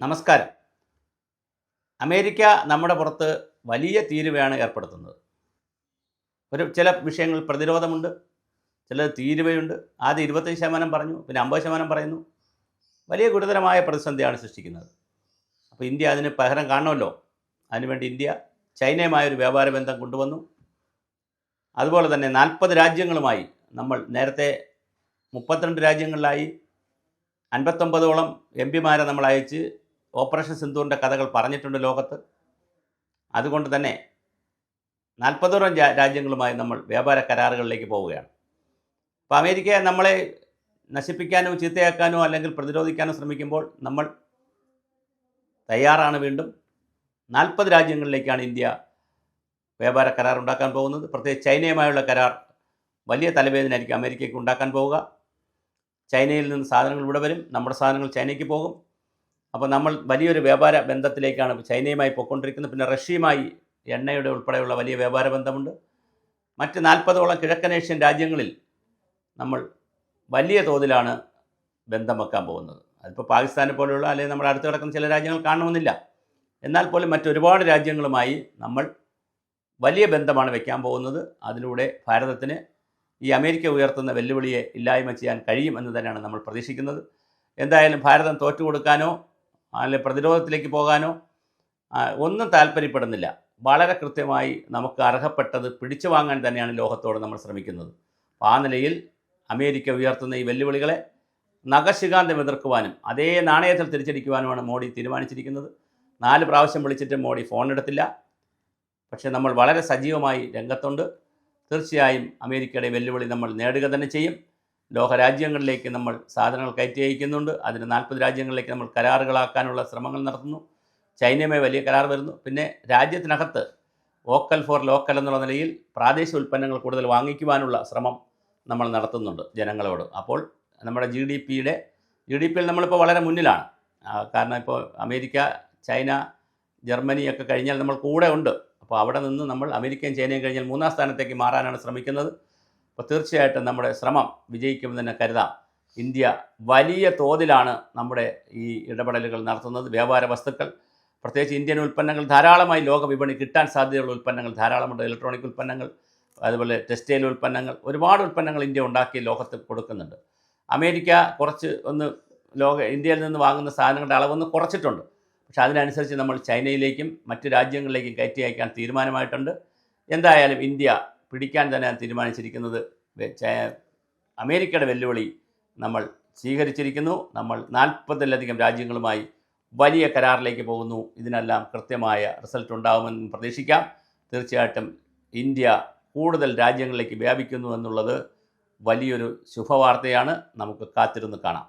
നമസ്കാരം. അമേരിക്ക നമ്മുടെ പുറത്ത് വലിയ തീരുവയാണ് ഏർപ്പെടുത്തുന്നത്. ചില വിഷയങ്ങളിൽ പ്രതിരോധമുണ്ട്, ചിലത് തീരുവയുണ്ട്. ആദ്യം 25% പറഞ്ഞു, പിന്നെ 50% പറയുന്നു. വലിയ ഗുരുതരമായ പ്രതിസന്ധിയാണ് സൃഷ്ടിക്കുന്നത്. അപ്പോൾ ഇന്ത്യ അതിന് പകരം കാണണമല്ലോ. അതിനുവേണ്ടി ഇന്ത്യ ചൈനയുമായൊരു വ്യാപാര ബന്ധം കൊണ്ടുവന്നു. അതുപോലെ തന്നെ 40 രാജ്യങ്ങളുമായി നമ്മൾ നേരത്തെ 32 രാജ്യങ്ങളിലായി 59ഓളം എംപിമാരെ നമ്മൾ അയച്ച് ഓപ്പറേഷൻ സിന്ദൂറിൻ്റെ കഥകൾ പറഞ്ഞിട്ടുണ്ട് ലോകത്ത്. അതുകൊണ്ട് തന്നെ 40ഓളം രാജ്യങ്ങളുമായി നമ്മൾ വ്യാപാര കരാറുകളിലേക്ക് പോവുകയാണ്. അപ്പോൾ അമേരിക്ക നമ്മളെ നശിപ്പിക്കാനോ ചീത്തയാക്കാനോ അല്ലെങ്കിൽ പ്രതിരോധിക്കാനോ ശ്രമിക്കുമ്പോൾ നമ്മൾ തയ്യാറാണ്. വീണ്ടും 40 രാജ്യങ്ങളിലേക്കാണ് ഇന്ത്യ വ്യാപാര കരാർ ഉണ്ടാക്കാൻ പോകുന്നത്. പ്രത്യേകിച്ച് ചൈനയുമായുള്ള കരാർ വലിയ തലവേദനയായിരിക്കും അമേരിക്കയ്ക്ക് ഉണ്ടാക്കാൻ പോവുക. ചൈനയിൽ നിന്ന് സാധനങ്ങൾ ഇവിടെ വരും, നമ്മുടെ സാധനങ്ങൾ ചൈനയ്ക്ക് പോകും. അപ്പോൾ നമ്മൾ വലിയൊരു വ്യാപാര ബന്ധത്തിലേക്കാണ് ചൈനയുമായി പോയിക്കൊണ്ടിരിക്കുന്നത്. പിന്നെ റഷ്യയുമായി എണ്ണയുടെ ഉൾപ്പെടെയുള്ള വലിയ വ്യാപാര ബന്ധമുണ്ട്. മറ്റ് 40ഓളം കിഴക്കനേഷ്യൻ രാജ്യങ്ങളിൽ നമ്മൾ വലിയ തോതിലാണ് ബന്ധം വെക്കാൻ പോകുന്നത്. അതിപ്പോൾ പാകിസ്ഥാനെ പോലെയുള്ള അല്ലെങ്കിൽ നമ്മുടെ അടുത്ത് കിടക്കുന്ന ചില രാജ്യങ്ങൾ കാണണമെന്നില്ല. എന്നാൽ പോലും മറ്റൊരുപാട് രാജ്യങ്ങളുമായി നമ്മൾ വലിയ ബന്ധമാണ് വയ്ക്കാൻ പോകുന്നത്. അതിലൂടെ ഭാരതത്തിന് ഈ അമേരിക്ക ഉയർത്തുന്ന വെല്ലുവിളിയെ ഇല്ലായ്മ ചെയ്യാൻ കഴിയും എന്ന് തന്നെയാണ് നമ്മൾ പ്രതീക്ഷിക്കുന്നത്. എന്തായാലും ഭാരതം തോറ്റുകൊടുക്കാനോ അല്ലെങ്കിൽ പ്രതിരോധത്തിലേക്ക് പോകാനോ ഒന്നും താല്പര്യപ്പെടുന്നില്ല. വളരെ കൃത്യമായി നമുക്ക് അർഹപ്പെട്ടത് പിടിച്ചു വാങ്ങാൻ തന്നെയാണ് ലോകത്തോട് നമ്മൾ ശ്രമിക്കുന്നത്. ആ നിലയിൽ അമേരിക്ക ഉയർത്തുന്ന ഈ വെല്ലുവിളികളെ നഖശികാന്തം എതിർക്കുവാനും അതേ നാണയത്തിൽ തിരിച്ചടിക്കുവാനുമാണ് മോഡി തീരുമാനിച്ചിരിക്കുന്നത്. 4 പ്രാവശ്യം വിളിച്ചിട്ട് മോഡി ഫോൺ എടുത്തില്ല. പക്ഷേ നമ്മൾ വളരെ സജീവമായി രംഗത്തുണ്ട്. തീർച്ചയായും അമേരിക്കയുടെ വെല്ലുവിളി നമ്മൾ നേടുക തന്നെ ചെയ്യും. ലോകരാജ്യങ്ങളിലേക്ക് നമ്മൾ സാധനങ്ങൾ കയറ്റി അയക്കുന്നുണ്ട്. അതിന് 40 രാജ്യങ്ങളിലേക്ക് നമ്മൾ കരാറുകളാക്കാനുള്ള ശ്രമങ്ങൾ നടത്തുന്നു. ചൈനയുമായി വലിയ കരാർ വരുന്നു. പിന്നെ രാജ്യത്തിനകത്ത് വോക്കൽ ഫോർ ലോക്കൽ എന്നുള്ള നിലയിൽ പ്രാദേശിക ഉൽപ്പന്നങ്ങൾ കൂടുതൽ വാങ്ങിക്കുവാനുള്ള ശ്രമം നമ്മൾ നടത്തുന്നുണ്ട് ജനങ്ങളോട്. അപ്പോൾ നമ്മുടെ ജി ഡി പിയിൽ നമ്മളിപ്പോൾ വളരെ മുന്നിലാണ്. കാരണം ഇപ്പോൾ അമേരിക്ക, ചൈന, ജർമ്മനിയൊക്കെ കഴിഞ്ഞാൽ നമ്മൾ കൂടെ ഉണ്ട്. അപ്പോൾ അവിടെ നിന്ന് നമ്മൾ അമേരിക്കയും ചൈനയും കഴിഞ്ഞാൽ 3ാം സ്ഥാനത്തേക്ക് മാറാനാണ് ശ്രമിക്കുന്നത്. അപ്പോൾ തീർച്ചയായിട്ടും നമ്മുടെ ശ്രമം വിജയിക്കുമെന്ന് തന്നെ കരുതാം. ഇന്ത്യ വലിയ തോതിലാണ് നമ്മുടെ ഈ ഇടപെടലുകൾ നടത്തുന്നത്. വ്യാപാര വസ്തുക്കൾ, പ്രത്യേകിച്ച് ഇന്ത്യൻ ഉൽപ്പന്നങ്ങൾ ധാരാളമായി ലോക വിപണി കിട്ടാൻ സാധ്യതയുള്ള ഉൽപ്പന്നങ്ങൾ ധാരാളമുണ്ട്. ഇലക്ട്രോണിക് ഉൽപ്പന്നങ്ങൾ, അതുപോലെ ടെക്സ്റ്റൈൽ ഉൽപ്പന്നങ്ങൾ, ഒരുപാട് ഉൽപ്പന്നങ്ങൾ ഇന്ത്യ ഉണ്ടാക്കി ലോകത്ത് കൊടുക്കുന്നുണ്ട്. അമേരിക്ക കുറച്ച് ഇന്ത്യയിൽ നിന്ന് വാങ്ങുന്ന സാധനങ്ങളുടെ അളവൊന്ന് കുറച്ചിട്ടുണ്ട്. പക്ഷേ അതിനനുസരിച്ച് നമ്മൾ ചൈനയിലേക്കും മറ്റ് രാജ്യങ്ങളിലേക്കും കയറ്റി അയക്കാൻ തീരുമാനമായിട്ടുണ്ട്. എന്തായാലും ഇന്ത്യ പിടിക്കാൻ തന്നെയാണ് തീരുമാനിച്ചിരിക്കുന്നത്. അമേരിക്കയുടെ വെല്ലുവിളി നമ്മൾ സ്വീകരിച്ചിരിക്കുന്നു. നമ്മൾ 40ലധികം രാജ്യങ്ങളുമായി വലിയ കരാറിലേക്ക് പോകുന്നു. ഇതിനെല്ലാം കൃത്യമായ റിസൾട്ട് ഉണ്ടാകുമെന്ന് പ്രതീക്ഷിക്കാം. തീർച്ചയായിട്ടും ഇന്ത്യ കൂടുതൽ രാജ്യങ്ങളിലേക്ക് വ്യാപിക്കുന്നു എന്നുള്ളത് വലിയൊരു ശുഭവാർത്തയാണ്. നമുക്ക് കാത്തിരുന്ന് കാണാം.